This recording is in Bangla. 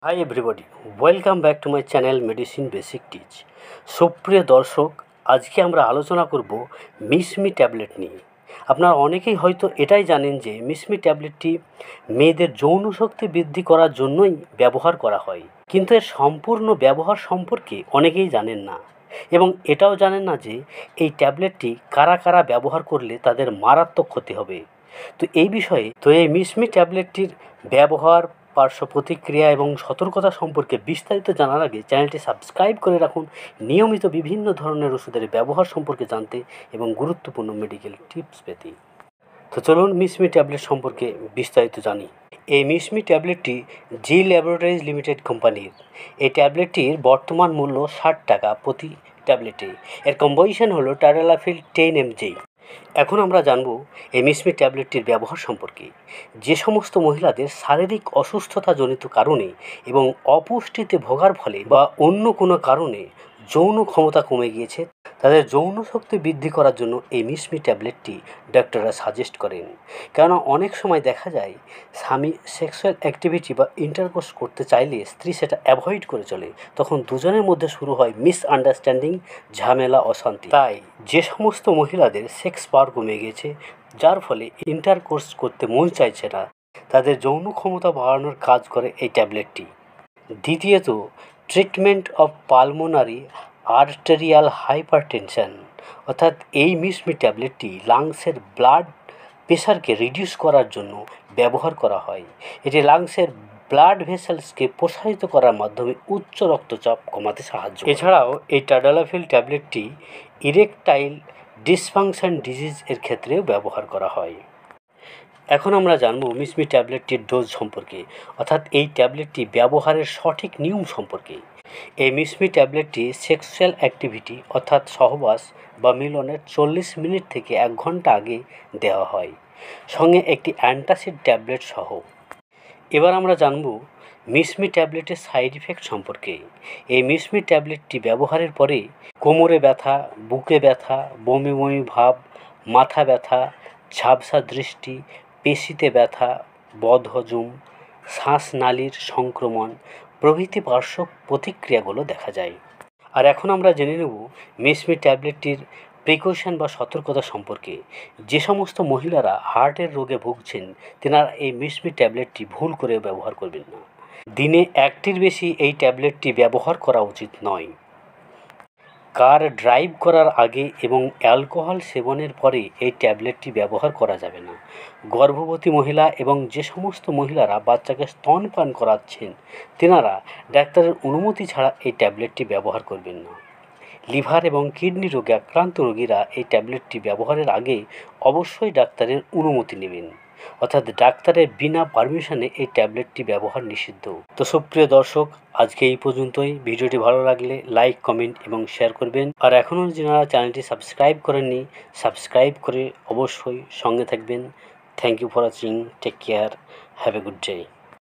Hi everybody, welcome back to my channel medicine basic teach. সুপ্রিয় দর্শক, আজকে আমরা আলোচনা করব মিসমি ট্যাবলেট নিয়ে। আপনারা অনেকেই হয়তো এটাই জানেন যে মিসমি ট্যাবলেটটি মেয়েদের যৌন শক্তি বৃদ্ধি করার জন্যই ব্যবহার করা হয়, কিন্তু এর সম্পূর্ণ ব্যবহার সম্পর্কে অনেকেই জানেন না এবং এটাও জানেন না যে এই ট্যাবলেটটি কারা কারা ব্যবহার করলে তাদের মারাত্মক ক্ষতি হবে। তো এই বিষয়ে এই মিসমি ট্যাবলেটটির ব্যবহার, পার্শ্ব প্রতিক্রিয়া এবং সতর্কতা সম্পর্কে বিস্তারিত জানার আগে চ্যানেলটি সাবস্ক্রাইব করে রাখুন নিয়মিত বিভিন্ন ধরনের ওষুধের ব্যবহার সম্পর্কে জানতে এবং গুরুত্বপূর্ণ মেডিকেল টিপস পেতে। তো চলুন মিসমি ট্যাবলেট সম্পর্কে বিস্তারিত জানি। এই মিসমি ট্যাবলেটটি জি ল্যাবরেটরিজ লিমিটেড কোম্পানির। এই ট্যাবলেটটির বর্তমান মূল্য 60 টাকা প্রতি ট্যাবলেটে। এর কম্পোজিশন হলো টাডালাফিল 10 mg। এখন আমরা জানব এই মিসমি ট্যাবলেটটির ব্যবহার সম্পর্কে। যে সমস্ত মহিলাদের শারীরিক অসুস্থতাজনিত কারণে এবং অপুষ্টিতে ভোগার ফলে বা অন্য কোনো কারণে যৌন ক্ষমতা কমে গিয়েছে, তাদের যৌন শক্তি বৃদ্ধি করার জন্য এই মিসমি ট্যাবলেটটি ডাক্তাররা সাজেস্ট করেন। কেননা অনেক সময় দেখা যায় স্বামী সেক্সুয়াল অ্যাক্টিভিটি বা ইন্টারকোর্স করতে চাইলে স্ত্রী সেটা অ্যাভয়েড করে চলে, তখন দুজনের মধ্যে শুরু হয় মিসআন্ডারস্ট্যান্ডিং, ঝামেলা, অশান্তি। তাই যে সমস্ত মহিলাদের সেক্স পাওয়ার কমে গেছে, যার ফলে ইন্টারকোর্স করতে মন চাইছে না, তাদের যৌন ক্ষমতা বাড়ানোর কাজ করে এই ট্যাবলেটটি। দ্বিতীয়ত, treatment of pulmonary arterial hypertension, অর্থাৎ এই মিসমি ট্যাবলেটটি লাংসের ব্লাড প্রেশারকে রিডিউস করার জন্য ব্যবহার করা হয়। এটি লাংসের ব্লাড ভেসেলসকে প্রসারিত করার মাধ্যমে উচ্চ রক্তচাপ কমাতে সাহায্য করে। এছাড়াও এই টাডালাফিল ট্যাবলেটটি ইরেকটাইল ডিসফাংশন ডিজিজ এর ক্ষেত্রেও ব্যবহার করা হয়। এখন আমরা জানব মিসমি ট্যাবলেটটির ডোজ সম্পর্কে, অর্থাৎ এই ট্যাবলেটটি ব্যবহারের সঠিক নিয়ম সম্পর্কে। এই মিসমি ট্যাবলেটটি সেক্সুয়াল অ্যাক্টিভিটি অর্থাৎ সহবাস বা মিলনের 40 মিনিট থেকে 1 ঘন্টা আগে দেওয়া হয়, সঙ্গে একটি অ্যান্টাসিড ট্যাবলেট সহ। এবার আমরা জানব মিসমি ট্যাবলেটের সাইড ইফেক্ট সম্পর্কে। এই মিসমি ট্যাবলেটটি ব্যবহারের পরে কোমরে ব্যথা, বুকে ব্যথা, বমি বমি ভাব, মাথা ব্যথা, ঝাপসা দৃষ্টি, পেশিতে ব্যথা, বদহজম, শ্বাসনালীর সংক্রমণ প্রভৃতি পার্শ্ব প্রতিক্রিয়াগুলো দেখা যায়। আর এখন আমরা জেনে নেব মিসমি ট্যাবলেটটির প্রিকশন বা সতর্কতা সম্পর্কে। যে সমস্ত মহিলারা হার্টের রোগে ভুগছেন, তেনারা এই মিসমি ট্যাবলেটটি ভুল করে ব্যবহার করবেন না। দিনে 1টির বেশি এই ট্যাবলেটটি ব্যবহার করা উচিত নয়। কার ড্রাইভ করার আগে এবং অ্যালকোহল সেবনের পরে এই ট্যাবলেটটি ব্যবহার করা যাবে না। গর্ভবতী মহিলা এবং যে সমস্ত মহিলারা বাচ্চাকে স্তনপান করাচ্ছেন, তেনারা ডাক্তারের অনুমতি ছাড়া এই ট্যাবলেটটি ব্যবহার করবেন না। লিভার এবং কিডনি রোগে আক্রান্ত রোগীরা এই ট্যাবলেটটি ব্যবহারের আগে অবশ্যই ডাক্তারের অনুমতি নেবেন, অর্থাৎ ডাক্তারের বিনা পারমিশনে এই ট্যাবলেটটি ব্যবহার নিষিদ্ধ। তো সুপ্রিয় দর্শক, আজকে এই পর্যন্তই। ভিডিওটি ভালো লাগলে লাইক, কমেন্ট এবং শেয়ার করবেন। আর এখনও যারা চ্যানেলটি সাবস্ক্রাইব করেননি, সাবস্ক্রাইব করে অবশ্যই সঙ্গে থাকবেন। Thank you for watching. Take care. Have a good day.